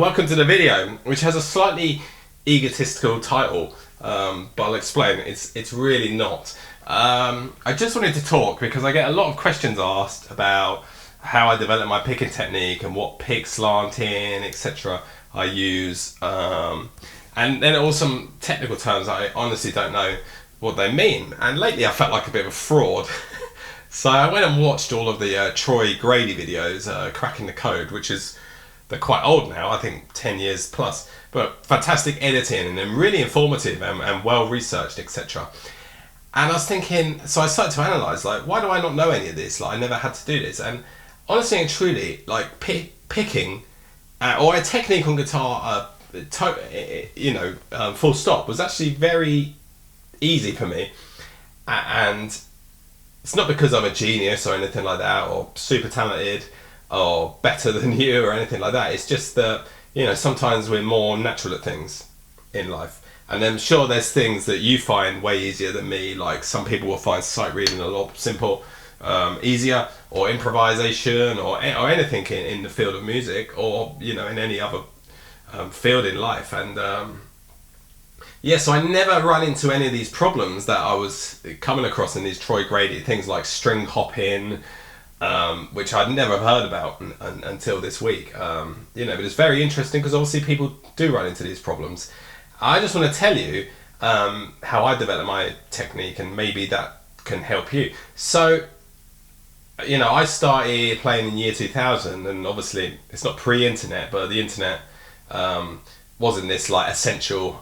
welcome to the video, which has a slightly egotistical title, but I'll explain. It's really not. I just wanted to talk because I get a lot of questions asked about how I develop my picking technique and what pick, slanting, etc. I use, and then also some technical terms I honestly don't know what they mean. And lately I felt like a bit of a fraud. So I went and watched all of the Troy Grady videos, Cracking the Code, which is, they're quite old now, I think 10 years plus, but fantastic editing and really informative and well researched, etc. And I was thinking, so I started to analyse, like, why do I not know any of this? Like, I never had to do this. And honestly and truly, like, picking or a technique on guitar, full stop, was actually very easy for me. And it's not because I'm a genius or anything like that, or super talented, or better than you or anything like that. It's just that, sometimes we're more natural at things in life. And I'm sure there's things that you find way easier than me. Like some people will find sight reading a lot simple, easier, or improvisation, or anything in the field of music, or in any other field in life. And so I never run into any of these problems that I was coming across in these Troy Grady things, like string hopping, which I'd never heard about until this week. But it's very interesting because obviously people do run into these problems. I just want to tell you how I develop my technique, and maybe that can help you. So, I started playing in year 2000, and obviously it's not pre-internet, but the internet wasn't this like essential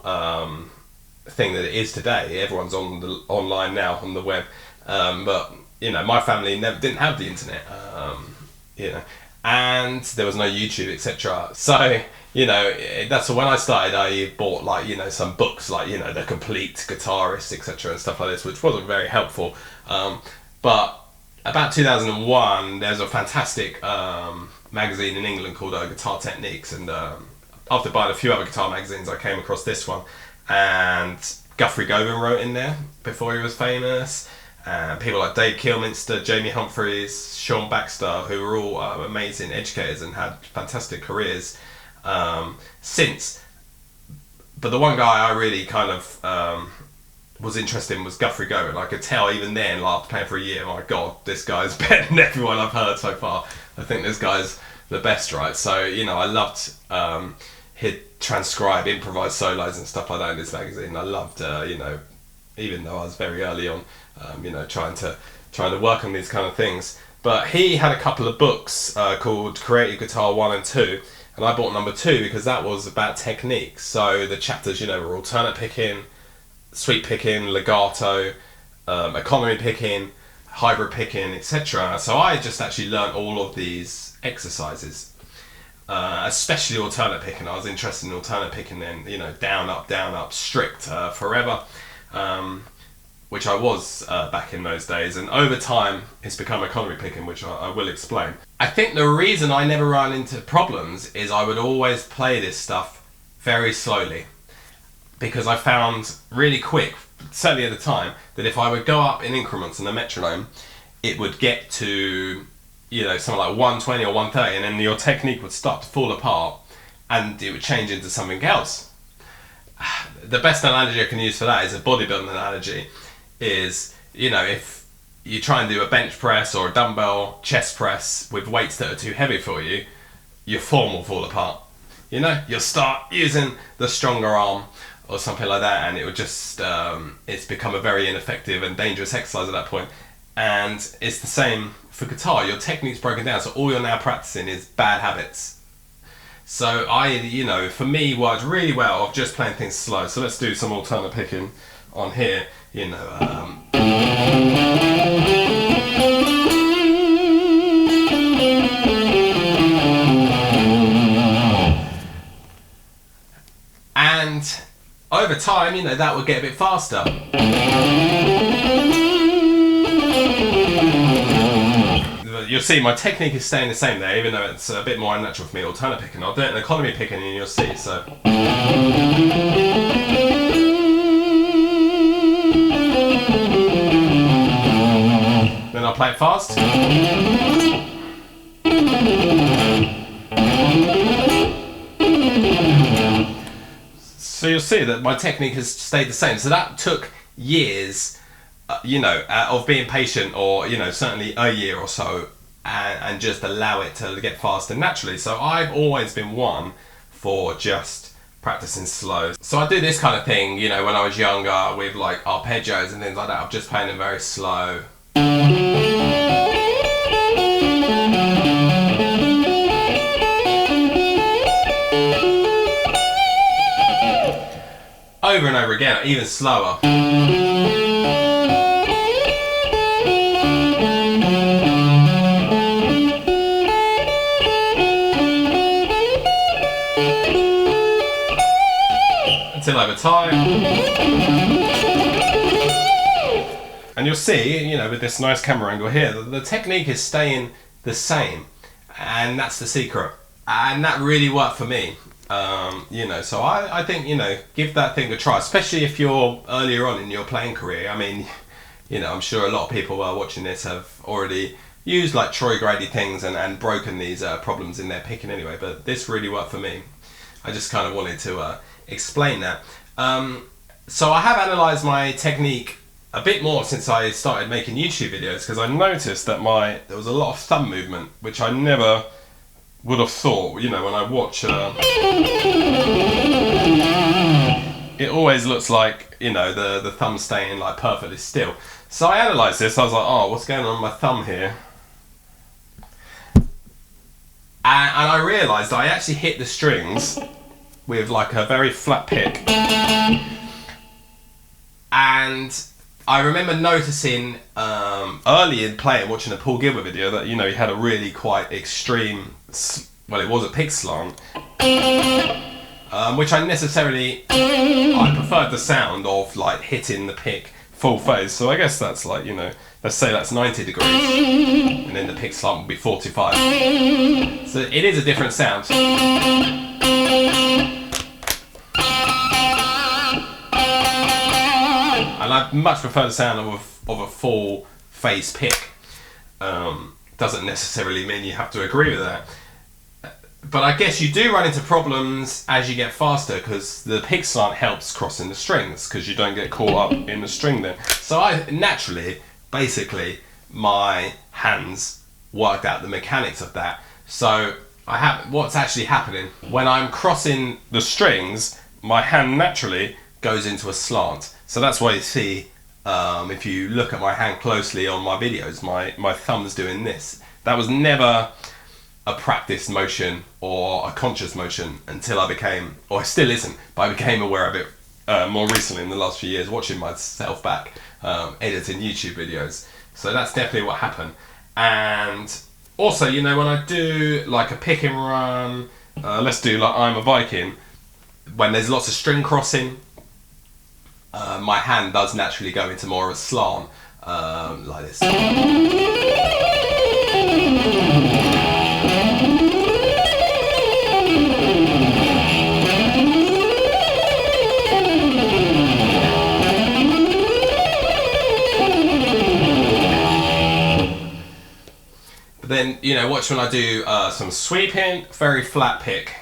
thing that it is today. Everyone's online now on the web, but my family didn't have the internet, and there was no YouTube, etc. So that's when I started. I bought some books, The Complete Guitarist, etc. and stuff like this, which wasn't very helpful. But about 2001, there's a fantastic magazine in England called Guitar Techniques, and after buying a few other guitar magazines, I came across this one, and Guthrie Govan wrote in there before he was famous. People like Dave Kilminster, Jamie Humphreys, Sean Baxter, who were all amazing educators and had fantastic careers since. But the one guy I really kind of was interested in was Guthrie Govan. I could tell even then, after playing for a year, my God, this guy's better than everyone I've heard so far. I think this guy's the best, right? So, I loved he'd transcribe improvised solos and stuff like that in this magazine. I loved, even though I was very early on, trying to work on these kind of things. But he had a couple of books called Creative Guitar 1 and 2, and I bought number 2 because that was about technique. So the chapters, were alternate picking, sweep picking, legato, economy picking, hybrid picking, etc. So I just actually learned all of these exercises, especially alternate picking. I was interested in alternate picking then, down, up, strict, forever. Which I was back in those days, and over time it's become economy picking, which I will explain. I think the reason I never ran into problems is I would always play this stuff very slowly, because I found really quick, certainly at the time, that if I would go up in increments in the metronome, it would get to something like 120 or 130, and then your technique would start to fall apart and it would change into something else. The best analogy I can use for that is a bodybuilding analogy. Is, if you try and do a bench press or a dumbbell chest press with weights that are too heavy for you, your form will fall apart. You'll start using the stronger arm or something like that, and it would just, it's become a very ineffective and dangerous exercise at that point. And it's the same for guitar. Your technique's broken down, so all you're now practicing is bad habits. So for me, worked really well of just playing things slow. So let's do some alternate picking on here. And over time, that would get a bit faster. You'll see my technique is staying the same there, even though it's a bit more unnatural for me. Alternate picking, I'll do it in economy picking, and you'll see. So. Then I'll play it fast. So you'll see that my technique has stayed the same. So that took years, of being patient, or, certainly a year or so, and just allow it to get faster naturally. So I've always been one for just practicing slow. So I do this kind of thing, when I was younger with like arpeggios and things like that. I'm just playing them very slow. Over and over again, even slower. Until over time. And you'll see, with this nice camera angle here, the technique is staying the same. And that's the secret. And that really worked for me. So I think, give that thing a try, especially if you're earlier on in your playing career. I mean, I'm sure a lot of people watching this have already used like Troy Grady things and broken these problems in their picking anyway, but this really worked for me. I just kind of wanted to explain that. So I have analysed my technique a bit more since I started making YouTube videos, because I noticed that there was a lot of thumb movement, which I never would have thought, when I watch it always looks like, the thumb staying like perfectly still. So I analysed this, I was like, oh, what's going on with my thumb here? And I realised I actually hit the strings with like a very flat pick. And I remember noticing early in playing, watching a Paul Gilbert video, that he had a really quite extreme, well, it was a pick slant, which I preferred the sound of like hitting the pick full phase. So I guess that's like, let's say that's 90 degrees, and then the pick slant will be 45. So it is a different sound. And I much prefer the sound of a full phase pick. Doesn't necessarily mean you have to agree with that. But I guess you do run into problems as you get faster, because the pick slant helps crossing the strings, because you don't get caught up in the string then. So I naturally, basically, my hands worked out the mechanics of that. So what's actually happening when I'm crossing the strings, my hand naturally goes into a slant. So that's why you see, if you look at my hand closely on my videos, my thumb's doing this. That was never a practiced motion or a conscious motion until I became, or it still isn't, but I became aware of it more recently in the last few years, watching myself back, editing YouTube videos. So that's definitely what happened. And also, when I do like a pick and run, let's do like I'm a Viking, when there's lots of string crossing, my hand does naturally go into more of a slant, like this. But then, watch when I do some sweeping, very flat pick.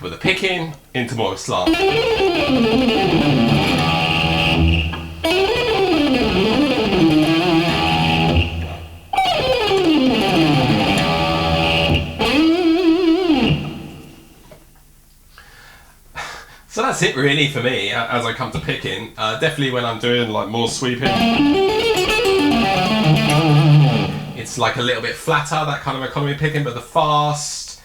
With a picking into more of a slant. So that's it really for me as I come to picking. Definitely when I'm doing like more sweeping, it's like a little bit flatter, that kind of economy picking, but the fast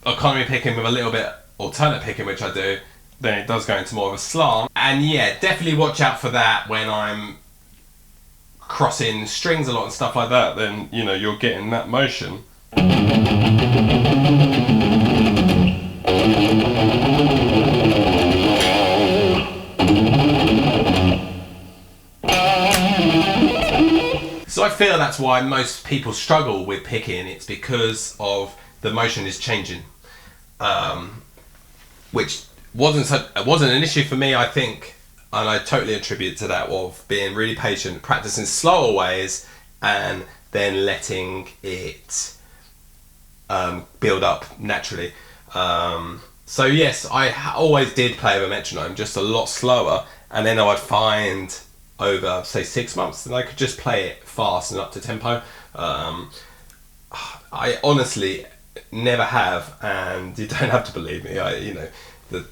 economy picking with a little bit alternate picking, which I do, then it does go into more of a slant. And yeah, definitely watch out for that when I'm crossing strings a lot and stuff like that, then you're getting that motion. I feel that's why most people struggle with picking. It's because of the motion is changing, which wasn't an issue for me, I think, and I totally attribute to that of being really patient, practicing slower ways, and then letting it build up naturally. So yes, I always did play with a metronome, just a lot slower, and then I would find over, say, 6 months that I could just play it fast and up to tempo. I honestly never have, and you don't have to believe me.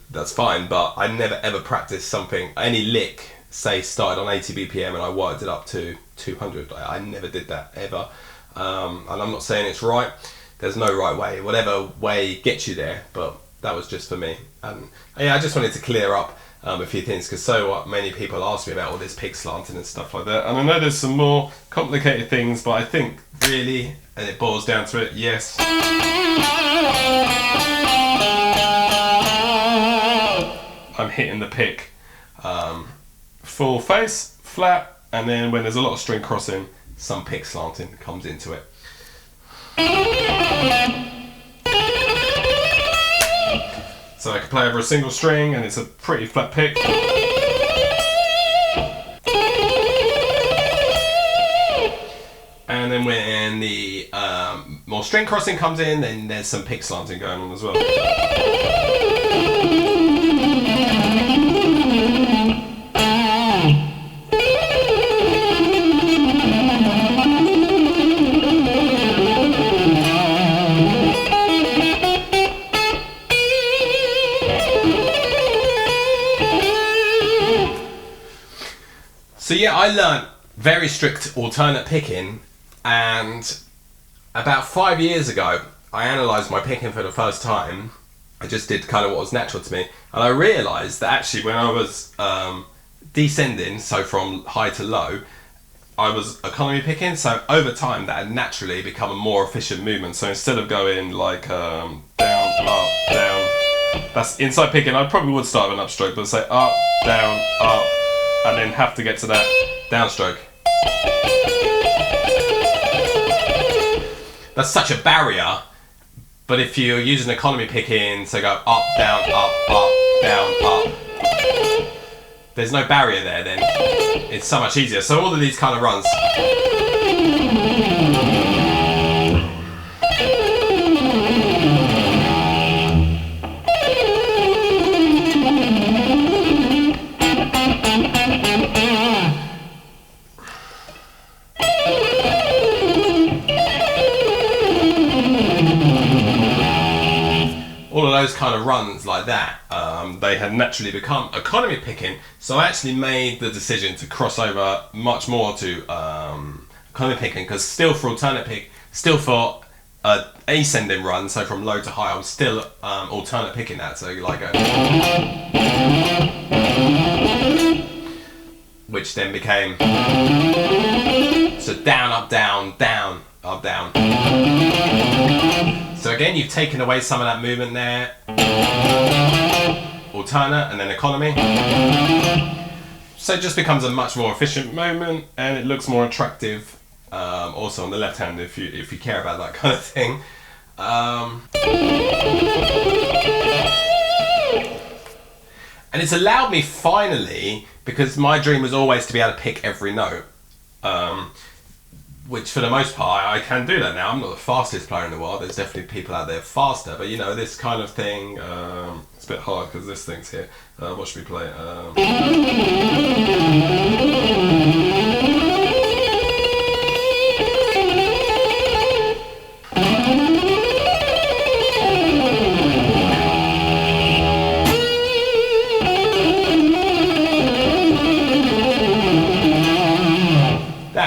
That's fine, but I never ever practiced something, any lick, say, started on 80 BPM and I worked it up to 200. I never did that ever, and I'm not saying it's right. There's no right way. Whatever way gets you there, but that was just for me. And yeah, I just wanted to clear up a few things, because many people ask me about all this pig slanting and stuff like that, and I know there's some more complicated things, but I think really, and it boils down to it, yes, I'm hitting the pick full face, flat, and then when there's a lot of string crossing, some pick slanting comes into it. So I can play over a single string and it's a pretty flat pick. And then when the more string crossing comes in, then there's some pick slanting going on as well. So yeah, I learnt very strict alternate picking, and about 5 years ago I analysed my picking for the first time. I just did kind of what was natural to me, and I realised that actually when I was descending, so from high to low, I was economy picking, so over time that had naturally become a more efficient movement. So instead of going like down, up, down, that's inside picking, I probably would start with an upstroke, but say up, down, up, and then have to get to that downstroke. That's such a barrier, but if you're using economy picking, so go up, down, up, there's no barrier there, then it's so much easier. So all of these kind of runs. All of those kind of runs like that, they had naturally become economy picking, so I actually made the decision to cross over much more to economy picking, because still for alternate pick, still for ascending run, so from low to high, I was still alternate picking that, so like which then became, so down, up, down, down, up, down. So again, you've taken away some of that movement there. Alternate and then economy. So it just becomes a much more efficient movement, and it looks more attractive. Also on the left hand, if you care about that kind of thing. And it's allowed me finally, because my dream was always to be able to pick every note. Which for the most part, I can do that now. I'm not the fastest player in the world. There's definitely people out there faster. But you know, this kind of thing, it's a bit hard because this thing's here. What should we play?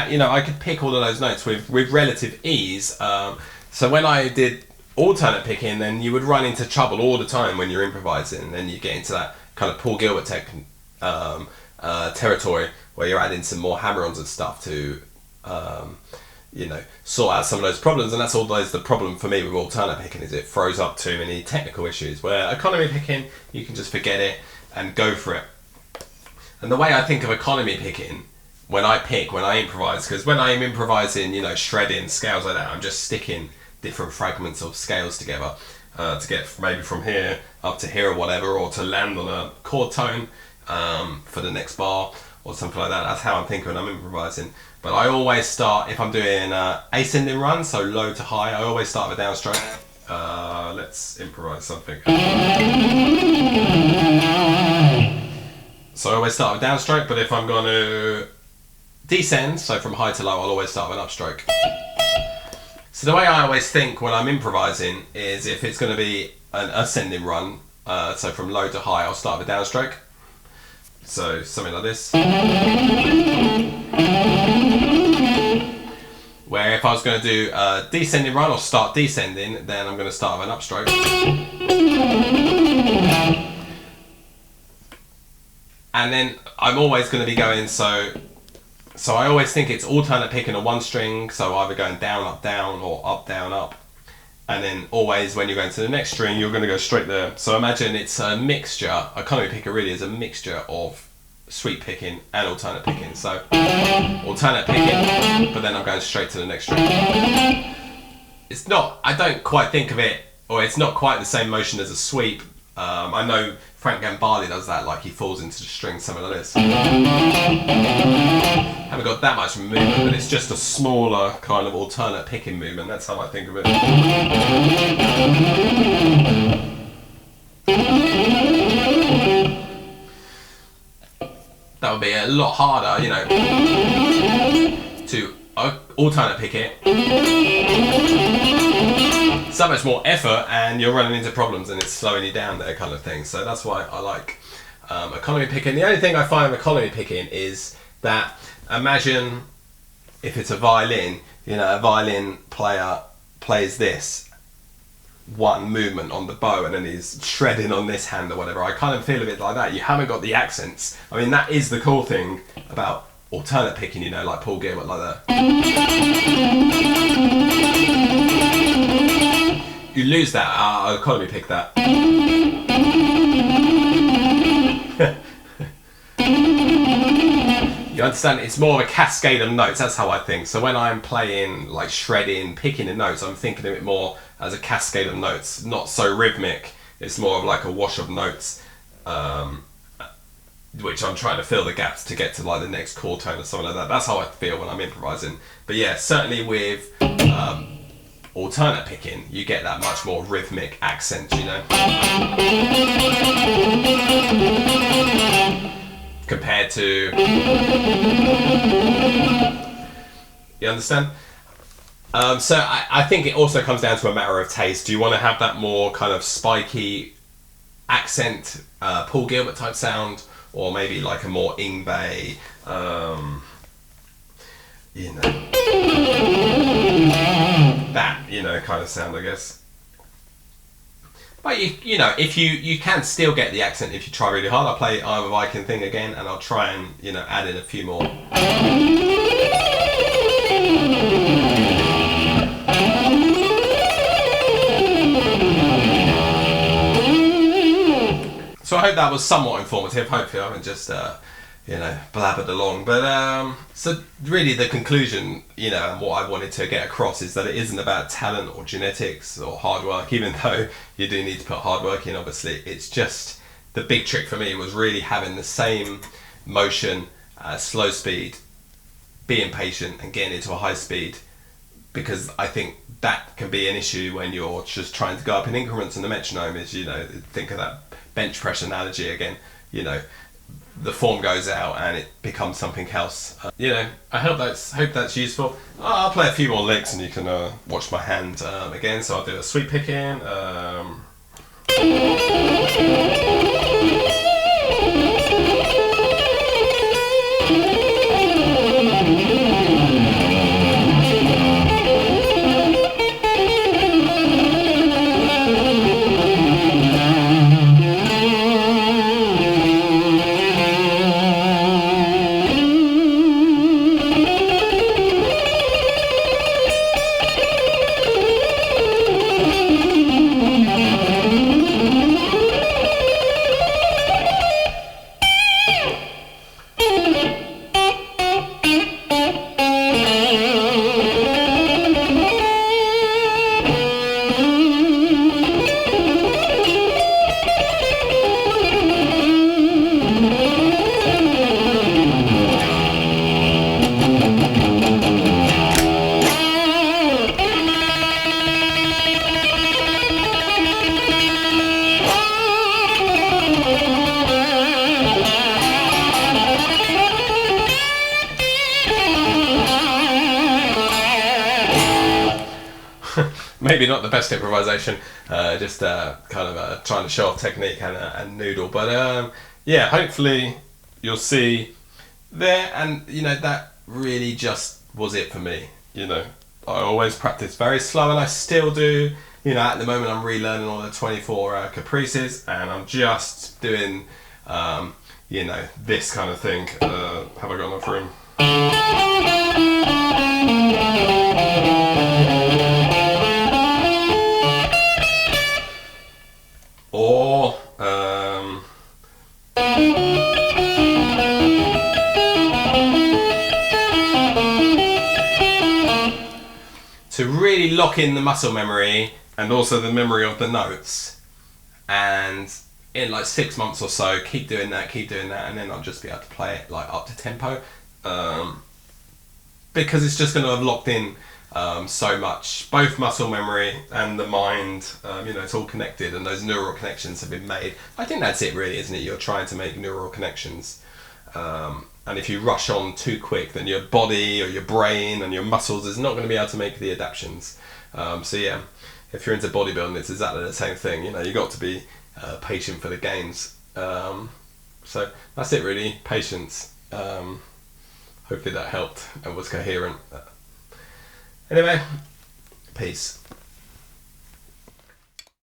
You know, I could pick all of those notes with relative ease. So when I did alternate picking, then you would run into trouble all the time when you're improvising, and then you get into that kind of Paul Gilbert territory where you're adding some more hammer-ons and stuff to, you know, sort out some of those problems. And that's always the problem for me with alternate picking, is it throws up too many technical issues. Where economy picking, you can just forget it and go for it. And the way I think of economy picking when I improvise, because when I'm improvising, you know, shredding scales like that, I'm just sticking different fragments of scales together to get maybe from here up to here or whatever, or to land on a chord tone for the next bar or something like that. That's how I'm thinking when I'm improvising. But I always start, if I'm doing ascending run, so low to high, I always start with a downstroke. Let's improvise something. So I always start with downstroke, but if I'm going to descend, so from high to low, I'll always start with an upstroke. So the way I always think when I'm improvising is if it's going to be an ascending run, so from low to high, I'll start with downstroke. So something like this. Where if I was going to do a descending run or start descending, then I'm going to start with an upstroke. And then I'm always going to be going, so I always think it's alternate picking on one string, so either going down, or up, down, up. And then always when you're going to the next string, you're going to go straight there. So imagine it's a mixture, economy picker really is a mixture of sweep picking and alternate picking. So alternate picking, but then I'm going straight to the next string. It's not, I don't quite think of it, or it's not quite the same motion as a sweep. I know Frank Gambale does that, like he falls into the string, something like this. Haven't got that much movement, but it's just a smaller kind of alternate picking movement. That's how I think of it. That would be a lot harder, you know, to alternate pick it. So much more effort, and you're running into problems, and it's slowing you down there, kind of thing. So that's why I like economy picking. The only thing I find with economy picking is that, imagine if it's a violin, you know, a violin player plays this one movement on the bow and then he's shredding on this hand or whatever. I kind of feel a bit like that. You haven't got the accents. I mean, that is the cool thing about alternate picking, you know, like Paul Gilbert, like that. You lose that, economy pick that. You understand? It's more of a cascade of notes. That's how I think. So when I'm playing, like shredding, picking the notes, I'm thinking of it more as a cascade of notes, not so rhythmic. It's more of like a wash of notes, which I'm trying to fill the gaps to get to like the next chord tone or something like that. That's how I feel when I'm improvising. But yeah, certainly with alternate picking, you get that much more rhythmic accent, you know, compared to, you understand? So I think it also comes down to a matter of taste. Do you want to have that more kind of spiky accent, Paul Gilbert type sound, or maybe like a more Ingve, you know, that, you know, kind of sound, I guess. But you know, if you can still get the accent if you try really hard. I'll play I'm a Viking thing again, and I'll try and, you know, add in a few more. So I hope that was somewhat informative. Hopefully I haven't just you know, blabbered along. But so really the conclusion, you know, and what I wanted to get across is that it isn't about talent or genetics or hard work, even though you do need to put hard work in, obviously. It's just, the big trick for me was really having the same motion, slow speed, being patient and getting into a high speed, because I think that can be an issue when you're just trying to go up in increments, and the metronome is, you know, think of that bench press analogy again, you know, the form goes out and it becomes something else. You know, I hope that's useful. I'll play a few more licks and you can watch my hand again. So I'll do a sweep picking. maybe not the best improvisation, just kind of trying to show off technique and noodle. But yeah, hopefully you'll see there, and you know that really just was it for me. You know, I always practice very slow, and I still do. You know, at the moment I'm relearning all the 24 caprices, and I'm just doing, you know, this kind of thing. Have I got enough room? Or to really lock in the muscle memory and also the memory of the notes, and in like 6 months or so keep doing that, and then I'll just be able to play it like up to tempo, because it's just going to have locked in so much, both muscle memory and the mind. You know, it's all connected, and those neural connections have been made. I think that's it really, isn't it? You're trying to make neural connections, and if you rush on too quick, then your body or your brain and your muscles is not going to be able to make the adaptations. So yeah, if you're into bodybuilding, it's exactly the same thing. You know, you got to be patient for the gains. So that's it really, patience. Hopefully that helped and was coherent. Anyway, peace.